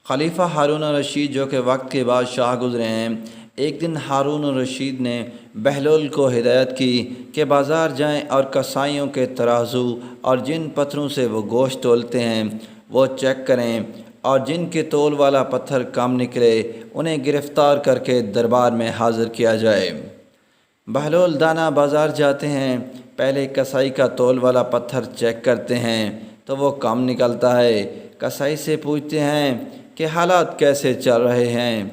خلیفہ ہارون الرشید جو کہ وقت کے بادشاہ گزرے ہیں، ایک دن ہارون الرشید نے بہلول کو ہدایت کی کہ بازار جائیں اور کسائیوں کے ترازو اور جن پتھروں سے وہ گوشت تولتے ہیں وہ چیک کریں، اور جن کے تول والا پتھر کم نکلے انہیں گرفتار کر کے دربار میں حاضر کیا جائے۔ بہلول دانا بازار جاتے ہیں، پہلے کسائی کا تول والا پتھر چیک کرتے ہیں تو وہ کم نکلتا ہے۔ کسائی سے پوچھتے ہیں کہ حالات کیسے چل رہے ہیں؟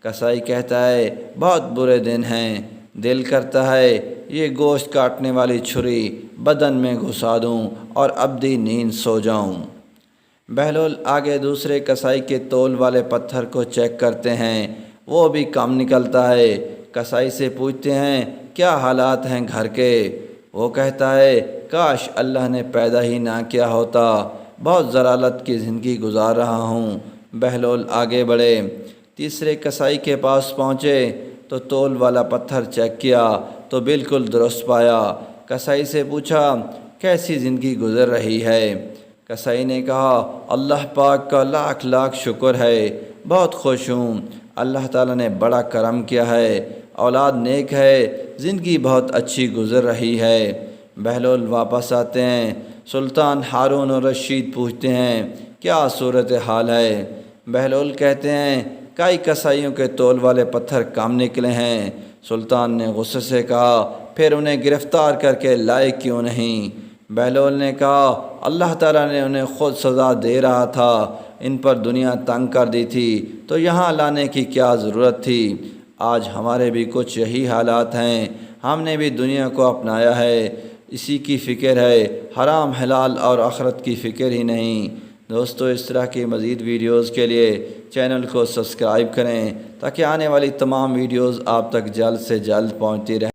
کسائی کہتا ہے بہت برے دن ہیں، دل کرتا ہے یہ گوشت کاٹنے والی چھری بدن میں گھسا دوں اور ابدی نیند سو جاؤں۔ بہلول آگے دوسرے کسائی کے تول والے پتھر کو چیک کرتے ہیں، وہ بھی کم نکلتا ہے۔ کسائی سے پوچھتے ہیں کیا حالات ہیں گھر کے؟ وہ کہتا ہے کاش اللہ نے پیدا ہی نہ کیا ہوتا، بہت ضلالت کی زندگی گزار رہا ہوں۔ بہلول آگے بڑھے، تیسرے کسائی کے پاس پہنچے تو تول والا پتھر چیک کیا تو بالکل درست پایا۔ کسائی سے پوچھا کیسی زندگی گزر رہی ہے؟ کسائی نے کہا اللہ پاک کا لاکھ لاکھ شکر ہے، بہت خوش ہوں، اللہ تعالیٰ نے بڑا کرم کیا ہے، اولاد نیک ہے، زندگی بہت اچھی گزر رہی ہے۔ بہلول واپس آتے ہیں، سلطان ہارون الرشید پوچھتے ہیں کیا صورتحال ہے؟ بہلول کہتے ہیں کئی کسائیوں کے تول والے پتھر کم نکلے ہیں۔ سلطان نے غصے سے کہا پھر انہیں گرفتار کر کے لائے کیوں نہیں؟ بہلول نے کہا اللہ تعالیٰ نے انہیں خود سزا دے رہا تھا، ان پر دنیا تنگ کر دی تھی تو یہاں لانے کی کیا ضرورت تھی؟ آج ہمارے بھی کچھ یہی حالات ہیں، ہم نے بھی دنیا کو اپنایا ہے، اسی کی فکر ہے، حرام حلال اور آخرت کی فکر ہی نہیں۔ دوستو اس طرح کی مزید ویڈیوز کے لیے چینل کو سبسکرائب کریں تاکہ آنے والی تمام ویڈیوز آپ تک جلد سے جلد پہنچتی رہیں۔